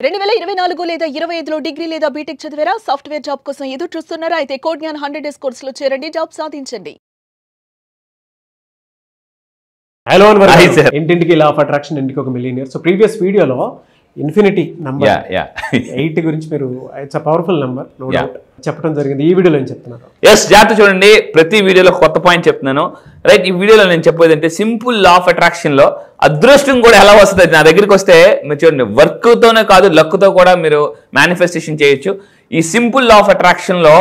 2024 లేదా 25లో డిగ్రీ లేదా బీటెక్ చదివారా? సాఫ్ట్వేర్ జాబ్ కోసం ఎదురు చూస్తున్నారా? అయితే కోడ్ జ్ఞాన్ 100 డేస్ కోర్సులో చేరండి, జాబ్ సాధించండి. హలో ఇంటింటికి లా ఆఫ్ అట్రాక్షన్ ఇంటికి ఒక మిలియనియర్. సో ప్రీవియస్ వీడియోలో ఇన్ఫినిటీ నంబర్ 8 గురించి మీరు it's a powerful number no doubt చెప్పడం జరిగింది. ఈ వీడియోలో ఏం చెప్తున్నారు? జాగ్రత్త చూడండి, ప్రతి వీడియోలో కొత్త పాయింట్ చెప్తున్నాను. రైట్, ఈ వీడియోలో నేను చెప్పేది అంటే సింపుల్ లా ఆఫ్ అట్రాక్షన్ లో అదృష్టం కూడా ఎలా వస్తుంది. నా దగ్గరికి వస్తే మీరు చూడండి, వర్క్ తోనే కాదు లక్ తో కూడా మీరు మేనిఫెస్టేషన్ చేయొచ్చు. ఈ సింపుల్ లా ఆఫ్ అట్రాక్షన్ లో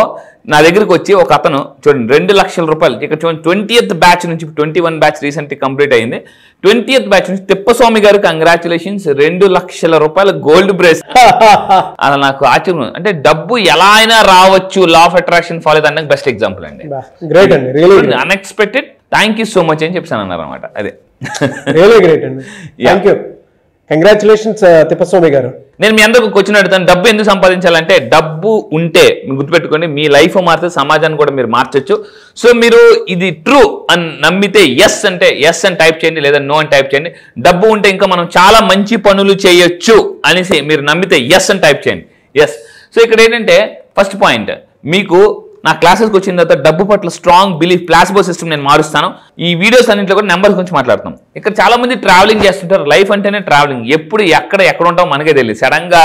నా దగ్గరికి వచ్చి ఒక అతను చూడండి 2 లక్షల రూపాయలు, ఇక్కడ చూడండి 20th బ్యాచ్ నుంచి 21 బ్యాచ్ రీసెంట్లీ కంప్లీట్ అయింది. 20th బ్యాచ్ నుంచి తిప్పస్వామి గారు కంగ్రాచులేషన్స్, 2 లక్షల రూపాయల గోల్డ్ బ్రేస్. అలా నాకు ఆశ్చర్యం, అంటే డబ్బు ఎలా అయినా రావచ్చు లా ఆఫ్ అట్రాక్షన్ ఫాలో అనే బెస్ట్ ఎగ్జాంపుల్ అండి. గ్రేట్ అండి, really unexpected. Thank you so much అని చెప్తాను అన్నారు అనమాట. అదే రియల్లీ గ్రేట్ అండి, థ్యాంక్ యూ, కంగ్రాచులేషన్స్ తిప్పస్వామి గారు. నేను మీ అందరికి క్వశ్చన్ అడుగుతాను, డబ్బు ఎందుకు సంపాదించాలంటే డబ్బు ఉంటే మీరు గుర్తుపెట్టుకోండి, మీ లైఫ్ మారితే సమాజాన్ని కూడా మీరు మార్చొచ్చు. సో మీరు ఇది ట్రూ అని నమ్మితే ఎస్ అంటే ఎస్ అని టైప్ చేయండి, లేదా నో అని టైప్ చేయండి. డబ్బు ఉంటే ఇంకా మనం చాలా మంచి పనులు చేయొచ్చు అనేసి మీరు నమ్మితే ఎస్ అని టైప్ చేయండి. ఎస్. సో ఇక్కడ ఏంటంటే ఫస్ట్ పాయింట్, మీకు నా క్లాసెస్కి వచ్చిన తర్వాత డబ్బు పట్ల స్ట్రాంగ్ బిలీఫ్ ప్లాసిబో సిస్టమ్ నేను మారుస్తాను. ఈ వీడియోస్ అన్నింటిలో కూడా నెంబర్స్ గురించి మాట్లాడుతాం. ఇక్కడ చాలా మంది ట్రావెలింగ్ చేస్తుంటారు. లైఫ్ అంటేనే ట్రావెలింగ్. ఎప్పుడు ఎక్కడ ఉంటామో మనకే తెలియదు. సడన్ గా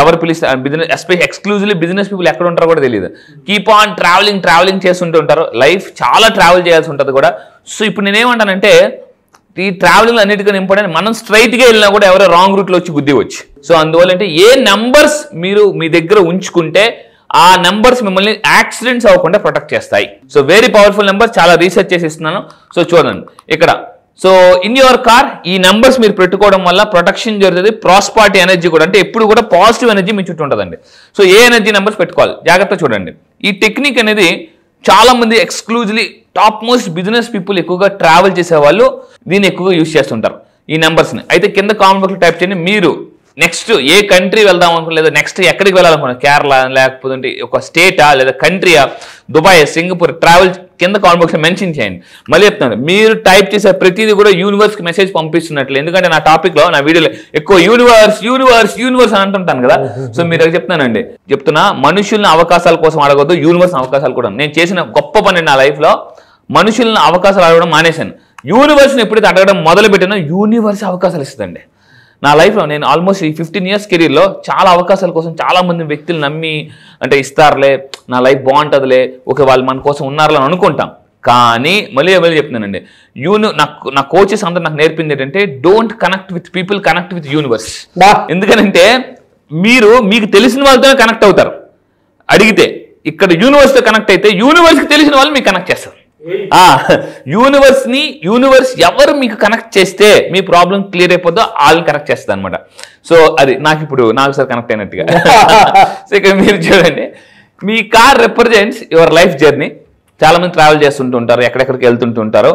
ఎవరు పిలుస్తారు, బిజినెస్ ఎక్స్క్లూజివ్లీ బిజినెస్ పీపుల్ ఎక్కడ ఉంటారో కూడా తెలియదు. కీప్ ఆన్ ట్రావెలింగ్ చేస్తుంటూ ఉంటారు. లైఫ్ చాలా ట్రావెల్ చేయాల్సి ఉంటుంది కూడా. సో ఇప్పుడు నేనేమంటానంటే ఈ ట్రావెలింగ్ అన్నిటికీ ఇంపార్టెంట్. మనం స్ట్రైట్గా వెళ్ళినా కూడా ఎవరో రాంగ్ రూట్లో వచ్చి గుద్దివచ్చు. సో అందువల్ల అంటే ఏ నెంబర్స్ మీరు మీ దగ్గర ఉంచుకుంటే ఆ నెంబర్స్ మిమ్మల్ని యాక్సిడెంట్స్ అవ్వకుండా ప్రొటెక్ట్ చేస్తాయి. సో వెరీ పవర్ఫుల్ నెంబర్, చాలా రీసెర్చ్ చేసి ఇస్తున్నాను. సో చూడండి ఇక్కడ. సో ఇన్ యువర్ కార్ ఈ నెంబర్స్ మీరు పెట్టుకోవడం వల్ల ప్రొటెక్షన్ జరుగుతుంది. ప్రాస్పారిటీ ఎనర్జీ కూడా, అంటే ఎప్పుడు కూడా పాజిటివ్ ఎనర్జీ మీ చుట్టూ ఉంటుందండి. సో ఏ ఎనర్జీ నెంబర్స్ పెట్టుకోవాలి జాగ్రత్త చూడండి. ఈ టెక్నిక్ అనేది చాలా మంది exclusively top most business people ఎక్కువగా ట్రావెల్ చేసే వాళ్ళు దీన్ని ఎక్కువగా యూజ్ చేస్తుంటారు ఈ నెంబర్స్ని. అయితే కింద కామెంట్ బాక్స్లో టైప్ చేయండి, మీరు నెక్స్ట్ ఏ కంట్రీ వెళ్దాం అనుకో, లేదా నెక్స్ట్ ఎక్కడికి వెళ్ళాలనుకున్నా, కేరళ లేకపోతే ఒక స్టేటా లేదా కంట్రీయా, దుబాయ్, సింగపూర్ ట్రావెల్ కింద కామెంట్ బాక్స్లో మెన్షన్ చేయండి. మళ్ళీ చెప్తున్నాను, మీరు టైప్ చేసే ప్రతిదీ కూడా యూనివర్స్కి మెసేజ్ పంపిస్తున్నట్లు. ఎందుకంటే నా టాపిక్లో నా వీడియోలో ఎక్కువ యూనివర్స్ అని అంటుంటాను కదా. సో మీరు చెప్తున్నా మనుషుల్ని అవకాశాల కోసం అడగొద్దు, యూనివర్స్ అవకాశాలు కూడా. నేను చేసిన గొప్ప పని నా లైఫ్లో మనుషుల్ని అవకాశాలు అడగడం మానేశాను. యూనివర్స్ని ఎప్పుడైతే అడగడం మొదలు పెట్టినా యూనివర్స్ అవకాశాలు ఇస్తుందండి. నా లైఫ్లో నేను ఆల్మోస్ట్ ఈ 15 years కెరీర్లో చాలా అవకాశాల కోసం చాలా మంది వ్యక్తులు నమ్మి అంటే ఇస్తారులే, నా లైఫ్ బాగుంటుందిలే, ఓకే వాళ్ళు మన కోసం ఉన్నారులే అని అనుకుంటాం. కానీ మళ్ళీ చెప్తున్నానండి, నా కోచెస్ అందరూ నాకు నేర్పింది ఏంటంటే don't connect with people, connect with universe. ఎందుకంటే మీకు తెలిసిన వాళ్ళతోనే కనెక్ట్ అవుతారు. అడిగితే ఇక్కడ యూనివర్స్తో కనెక్ట్ అయితే యూనివర్స్కి తెలిసిన వాళ్ళు మీకు కనెక్ట్ చేస్తారు. యూనివర్స్ ఎవరు మీకు కనెక్ట్ చేస్తే మీ ప్రాబ్లం క్లియర్ అయిపోద్దో వాళ్ళని కనెక్ట్ చేస్తుంది అనమాట. సో అది నాకు సార్ కనెక్ట్ అయినట్టుగా. సో ఇక్కడ మీరు చూడండి, మీ car represents your life journey. చాలా మంది ట్రావెల్ చేస్తుంటుంటారు, ఎక్కడెక్కడికి వెళ్తుంటుంటారు.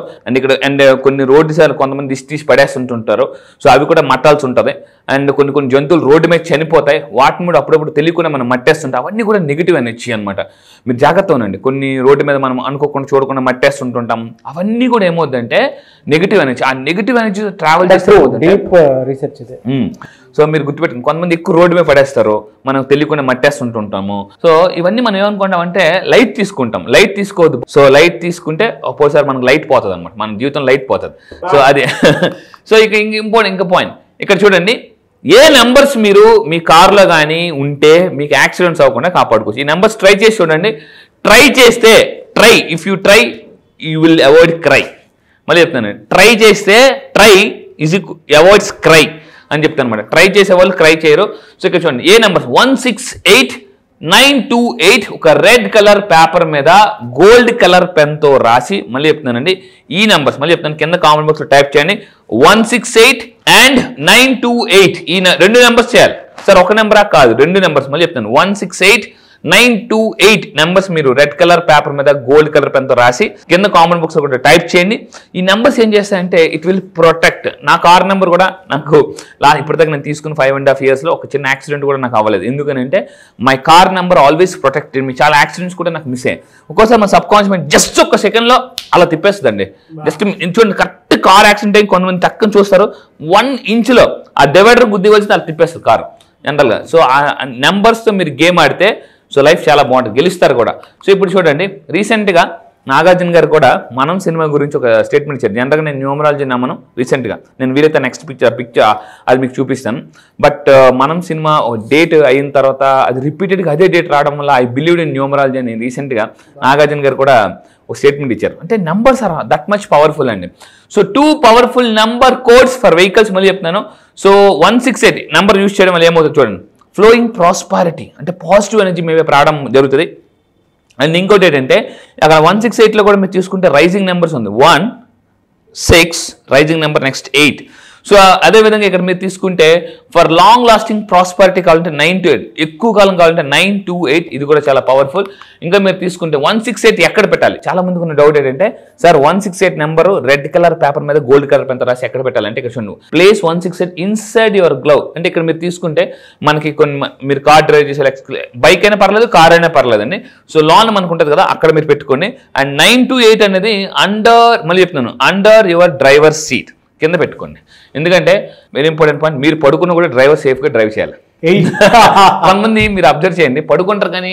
అండ్ కొన్ని రోడ్డు సార్ కొంతమంది తీసి పడేస్తుంటుంటారు. సో అవి కూడా మట్టాల్సి ఉంటుంది. అండ్ కొన్ని జంతువులు రోడ్డు మీద చనిపోతాయి, వాటిని కూడా అప్పుడప్పుడు తెలియకుండా మనం మట్టేస్తుంటాం. అవన్నీ కూడా నెగిటివ్ ఎనర్జీ అనమాట. మీరు జాగ్రత్త ఉండండి. కొన్ని రోడ్డు మీద మనం అనుకోకుండా చూడకుండా మట్టేస్తుంటుంటాం. అవన్నీ కూడా ఏమవుతుందంటే నెగిటివ్ ఎనర్జీ. ఆ నెగిటివ్ ఎనర్జీ ట్రావెల్ చేస్తే సో మీరు గుర్తుపెట్టుకుని కొంతమంది ఎక్కువ రోడ్డు మీద పడేస్తారు, మనం తెలియకుండా మట్టేస్తుంటుంటాము. సో ఇవన్నీ మనం ఏమనుకుంటాం అంటే లైట్ తీసుకుంటాం. లైట్ తీసుకోవద్దు. సో లైట్ తీసుకుంటే ఒక్కోసారి మనకు లైట్ పోతుంది అనమాట, మన జీవితం లైట్ పోతుంది. సో అది సో ఇంక పాయింట్ ఇక్కడ చూడండి, ఏ నెంబర్స్ మీరు మీ కార్లో కానీ ఉంటే మీకు యాక్సిడెంట్స్ అవ్వకుండా కాపాడుకోవచ్చు. ఈ నెంబర్స్ ట్రై చేసి చూడండి. ట్రై చేస్తే if you try you will avoid cry. మళ్ళీ చెప్తాను, ట్రై చేస్తే అవాయిడ్స్ క్రై అని చెప్తాను అనమాట. ట్రై చేసే వాళ్ళు క్రై చేయరు. సో ఇక్కడ చూడండి, ఏ నెంబర్స్ 168928 ఒక రెడ్ కలర్ పేపర్ మీద గోల్డ్ కలర్ పెన్తో రాసి, మళ్ళీ చెప్తున్నానండి ఈ నెంబర్స్ మళ్ళీ చెప్తాను, కింద కామెంట్ బాక్స్లో టైప్ చేయండి. 168 and 928 ఈ 2 నెంబర్స్ చేయాలి సార్. ఒక నెంబరా కాదు, 2 నెంబర్స్. మళ్ళీ చెప్తాను, 168-928 నెంబర్స్ మీరు రెడ్ కలర్ పేపర్ మీద గోల్డ్ కలర్ పెన్తో రాసి కింద కామెంట్ బాక్స్ ఒకటి టైప్ చేయండి. ఈ నెంబర్స్ ఏం చేస్తాయంటే ఇట్ విల్ ప్రొటెక్ట్. నా కార్ నెంబర్ కూడా నాకు ఇప్పటిదాకా నేను తీసుకున్న 5.5 yearsలో ఒక చిన్న యాక్సిడెంట్ కూడా నాకు అవ్వలేదు. ఎందుకంటే my car number always protected me. చాలా యాక్సిడెంట్స్ కూడా నాకు మిస్ అయ్యాయి. ఒక్కోసారి మన సబ్ కాన్షియస్ మైండ్ జస్ట్ ఒక సెకండ్లో అలా తిప్పేస్తుందండి. జస్ట్ చూడండి, కరెక్ట్ కార్ యాక్సిడెంట్ అయ్యి కొంతమంది తక్కువ చూస్తారు, 1 inchలో ఆ డివైడర్ గుద్ది వచ్చి అలా తిప్పేస్తుంది కారు. జనరల్గా. సో ఆ నెంబర్స్తో మీరు గేమ్ ఆడితే సో లైఫ్ చాలా బాగుంటుంది, గెలుస్తారు కూడా. సో ఇప్పుడు చూడండి, రీసెంట్గా నాగార్జున గారు కూడా మనం సినిమా గురించి ఒక స్టేట్మెంట్ ఇచ్చారు. జనరల్గా నేను న్యూమరాలజీ నమ్మను, రీసెంట్గా నేను వీలైతే నెక్స్ట్ పిక్చర్ అది మీకు చూపిస్తాను. బట్ మనం సినిమా డేట్ అయిన తర్వాత అది రిపీటెడ్గా అదే డేట్ రావడం వల్ల ఐ బిలీవ్ ఇన్ న్యూమరాలజీ అని రీసెంట్గా నాగార్జున గారు కూడా ఒక స్టేట్మెంట్ ఇచ్చారు. అంటే numbers are that much powerful అండి. So 2 powerful number codes for vehicles మళ్ళీ చెప్తున్నాను. సో 168 నెంబర్ యూజ్ చేయడం వల్ల ఏమవుతుంది చూడండి, ఫ్లోయింగ్ ప్రాస్పారిటీ అంటే పాజిటివ్ ఎనర్జీ మీ వైపు రావడం జరుగుతుంది. అండ్ ఇంకోటి ఏంటంటే అక్కడ 168లో కూడా మీరు చూసుకుంటే రైజింగ్ నెంబర్స్ ఉంది, 1, 6 రైజింగ్ నెంబర్, నెక్స్ట్ 8. సో అదేవిధంగా ఇక్కడ మీరు తీసుకుంటే ఫర్ లాంగ్ లాస్టింగ్ ప్రాస్పరిటీ కావాలంటే 9 to 8, ఎక్కువ కాలం కావాలంటే 9 to 8, ఇది కూడా చాలా పవర్ఫుల్. ఇంకా మీరు తీసుకుంటే 168 ఎక్కడ పెట్టాలి, చాలా మందికి ఉన్న డౌట్ ఏంటంటే sir 168 number red colour paper మీద గోల్డ్ కలర్ పెన్ రాసి ఎక్కడ పెట్టాలంటే ఇక్కడ చూడండి, ప్లేస్ 168 ఇన్సైడ్ యువర్ గ్లవ్. అంటే ఇక్కడ మీరు తీసుకుంటే మనకి కొన్ని మీరు కార్ డ్రైవ్ చేసే బైక్ అయినా పర్లేదు, కార్ అయినా పర్లేదండి. సో లాన్ మనకు ఉంటుంది కదా, అక్కడ మీరు పెట్టుకోండి. అండ్ 9 to 8 అనేది మళ్ళీ చెప్తున్నాను, అండర్ యువర్ డ్రైవర్ సీట్ కింద పెట్టుకోండి. ఎందుకంటే వెరీ ఇంపార్టెంట్ పాయింట్, మీరు పడుకున్న కూడా డ్రైవర్ సేఫ్గా డ్రైవ్ చేయాలి. కొంతమంది మీరు అబ్జర్వ్ చేయండి, పడుకుంటారు కానీ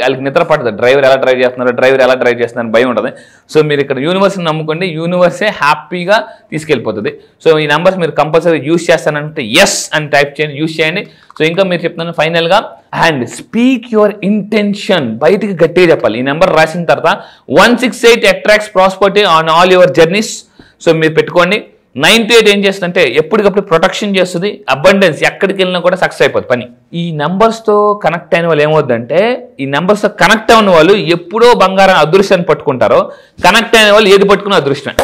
వాళ్ళకి నిద్ర పడదు, డ్రైవర్ ఎలా డ్రైవ్ చేస్తున్నారు భయం ఉంటుంది. సో మీరు ఇక్కడ యూనివర్స్ని నమ్ముకోండి, యూనివర్సే హ్యాపీగా తీసుకెళ్ళిపోతుంది. సో ఈ నెంబర్స్ మీరు కంపల్సరీ యూజ్ చేస్తానంటే ఎస్ అని టైప్ చేయండి, యూజ్ చేయండి. సో ఇంకా మీరు చెప్తున్నాను ఫైనల్గా, అండ్ స్పీక్ యువర్ ఇంటెన్షన్, బయటికి గట్టిగా చెప్పాలి. ఈ నెంబర్ రాసిన తర్వాత 168 attracts prosperity on all your journeys. So మీరు పెట్టుకోండి. 9 to 8 ఏం చేస్తుందంటే ఎప్పటికప్పుడు ప్రొటెక్షన్ చేస్తుంది, అబండెన్స్, ఎక్కడికి వెళ్ళినా కూడా సక్సెస్ అయిపోతుంది పని. ఈ నెంబర్స్తో కనెక్ట్ అయిన వాళ్ళు ఏమవుతుందంటే, ఈ నెంబర్స్తో కనెక్ట్ అయిన వాళ్ళు ఎప్పుడో బంగారం అదృష్టాన్ని పట్టుకుంటారో, కనెక్ట్ అయిన వాళ్ళు ఏది పట్టుకున్న అదృష్టమే.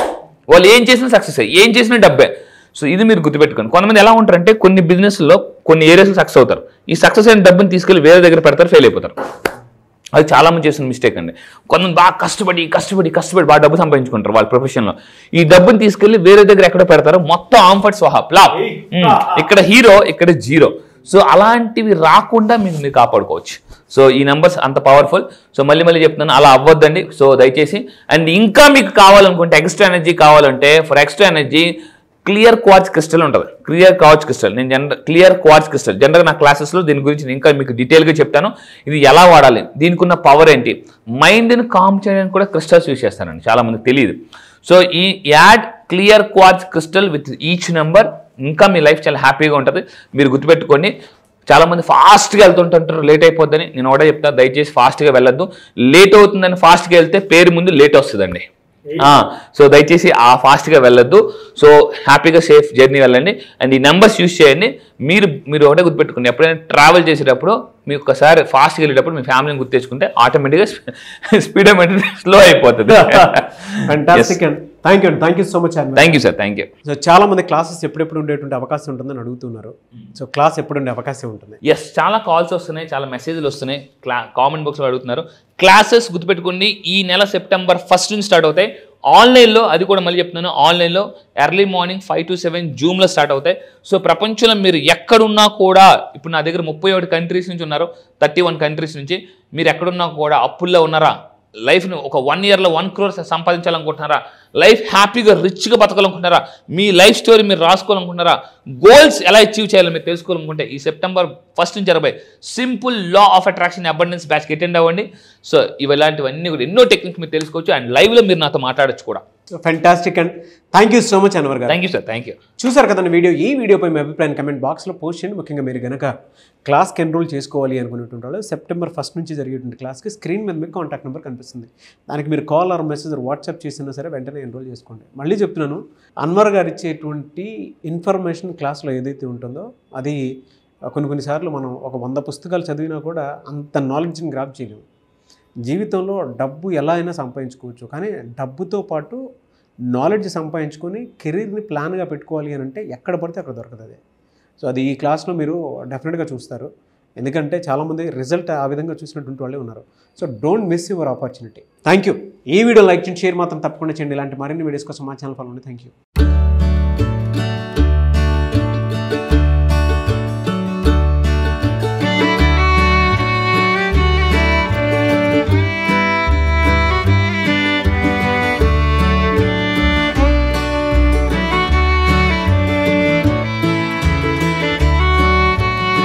వాళ్ళు ఏం చేసినా సక్సెస్, ఏం చేసినా డబ్బే. సో ఇది మీరు గుర్తుపెట్టుకోండి. కొంతమంది ఎలా ఉంటారంటే కొన్ని బిజినెస్లో కొన్ని ఏరియాస్లో సక్సెస్ అవుతారు, ఈ సక్సెస్ అయిన డబ్బుని తీసుకెళ్ళి వేరే దగ్గర పెడతారు, ఫెయిల్ అయిపోతారు. అది చాలా మంది చేసిన మిస్టేక్ అండి. కొంతమంది బాగా కష్టపడి బాగా డబ్బు సంపాదించుకుంటారు వాళ్ళ ప్రొఫెషన్లో. ఈ డబ్బుని తీసుకెళ్లి వేరే దగ్గర ఎక్కడ పెడతారు, మొత్తం ఆంఫర్ట్ స్వాహా ఫ్లాప్. ఇక్కడ హీరో, ఇక్కడ జీరో. సో అలాంటివి రాకుండా మీరు కాపాడుకోవచ్చు. సో ఈ నెంబర్స్ అంత పవర్ఫుల్. సో మళ్ళీ చెప్తున్నాను, అలా అవ్వద్దండి. సో దయచేసి. అండ్ ఇంకా మీకు కావాలనుకుంటే ఎక్స్ట్రా ఎనర్జీ కావాలంటే, for extra energy clear quartz crystal ఉంటుంది. క్లియర్ క్వార్ట్జ్ క్రిస్టల్ జనరల్గా నా క్లాసెస్లో దీని గురించి ఇంకా మీకు డీటెయిల్గా చెప్తాను. ఇది ఎలా వాడాలి, దీనికి ఉన్న పవర్ ఏంటి, మైండ్ని కామ్ చేయడానికి కూడా క్రిస్టల్స్ యూజ్ చేస్తానండి, చాలా మందికి తెలియదు. సో ఈ add clear quartz crystal with each number, ఇంకా మీ లైఫ్ చాలా హ్యాపీగా ఉంటుంది. మీరు గుర్తుపెట్టుకోండి. చాలా మంది ఫాస్ట్గా వెళ్తుంటుంటారు, లేట్ అయిపోద్దని. నేను కూడా చెప్తాను, దయచేసి ఫాస్ట్గా వెళ్ళొద్దు. లేట్ అవుతుందని ఫాస్ట్గా వెళ్తే పేరు ముందు లేట్ వస్తుందండి. సో దయచేసి ఆ ఫాస్ట్గా వెళ్ళొద్దు. సో హ్యాపీగా సేఫ్ జర్నీ వెళ్ళండి. అండ్ ఈ నెంబర్స్ యూజ్ చేయండి. మీరు ఒకటే గుర్తుపెట్టుకోండి, ఎప్పుడైనా ట్రావెల్ చేసేటప్పుడు మీకు ఒకసారి ఫాస్ట్గా వెళ్ళేటప్పుడు మీ ఫ్యామిలీని గుర్తు తెచ్చుకుంటే ఆటోమేటిక్గా స్పీడోమీటర్ స్లో అయిపోతుంది. Thank you so much. Thank you sir, thank you. So చాలా మంది క్లాసెస్ ఎప్పుడెప్పుడు ఉండేటువంటి అవకాశం ఉంటుందని అడుగుతున్నారు. సో క్లాస్ ఎప్పుడు ఉండే అవకాశం ఉంటుంది? ఎస్, చాలా కాల్స్ వస్తున్నాయి, చాలా మెసేజ్లు వస్తున్నాయి, కామెంట్ బాక్స్లో అడుగుతున్నారు. క్లాసెస్ గుర్తుపెట్టుకోండి, ఈ నెల September 1st నుంచి స్టార్ట్ అవుతాయి ఆన్లైన్లో. అది కూడా మళ్ళీ చెప్తున్నాను, ఆన్లైన్లో ఎర్లీ మార్నింగ్ 5 to 7 జూమ్లో స్టార్ట్ అవుతాయి. సో ప్రపంచంలో మీరు ఎక్కడున్నా కూడా, ఇప్పుడు నా దగ్గర 31 కంట్రీస్ నుంచి ఉన్నారు, 31 కంట్రీస్ నుంచి. మీరు ఎక్కడున్నా కూడా అప్పుల్లో ఉన్నారా, లైఫ్ని ఒక 1 yearలో 1 crore సంపాదించాలనుకుంటున్నారా, లైఫ్ హ్యాపీగా రిచ్గా బతకాలనుకుంటున్నారా, మీ లైఫ్ స్టోరీ మీరు రాసుకోవాలనుకుంటున్నారా, గోల్స్ ఎలా అచీవ్ చేయాలో మీరు తెలుసుకోవాలనుకుంటే ఈ September 1st నుంచి 20 simple law of attraction abundance బ్యాచ్కి అటెండ్ అవ్వండి. సో ఇలాంటివన్నీ కూడా ఎన్నో టెక్నిక్స్ మీరు తెలుసుకోవచ్చు. అండ్ లైవ్లో మీరు నాతో మాట్లాడచ్చు కూడా. Fantastic and thank you so much Anwar garu. Thank you sir, thank you. చూసారు కదండి వీడియో. ఈ వీడియోపై మీ అభిప్రాయం కమెంట్ బాక్స్లో పోస్ట్ చేయండి. ముఖ్యంగా మీరు కనుక క్లాస్కి ఎన్రోల్ చేసుకోవాలి అనుకునేటువంటి వాళ్ళు September 1st నుంచి జరిగేటువంటి క్లాస్కి స్క్రీన్ మీద మీకు కాంటాక్ట్ నెంబర్ కనిపిస్తుంది. దానికి మీరు కాల్ ఆర్ మెసేజ్ వాట్సాప్ చేసినా సరే వెంటనే ఎన్రోల్ చేసుకోండి. మళ్ళీ చెప్తున్నాను, అన్వర్ గారు ఇచ్చేటువంటి ఇన్ఫర్మేషన్ క్లాస్లో ఏదైతే ఉంటుందో అది కొన్నిసార్లు మనం ఒక 100 పుస్తకాలు చదివినా కూడా అంత నాలెడ్జ్ని గ్రాప్ చేయలేము. జీవితంలో డబ్బు ఎలా అయినా సంపాదించుకోవచ్చు, కానీ డబ్బుతో పాటు నాలెడ్జ్ సంపాదించుకొని కెరీర్ని ప్లాన్గా పెట్టుకోవాలి అని అంటే ఎక్కడ పడితే అక్కడ దొరకదు అది. సో అది ఈ క్లాస్లో మీరు డెఫినెట్గా చూస్తారు. ఎందుకంటే చాలామంది రిజల్ట్ ఆ విధంగా చూసినటువంటి వాళ్ళే ఉన్నారు. So don't miss your opportunity. Thank you. ఈ వీడియో లైక్ చేయండి, షేర్ మాత్రం తప్పకుండా చేయండి. ఇలాంటి మరిన్ని వీడియోస్ కోసం మా ఛానల్ ఫాలో అవ్వండి. Thank you.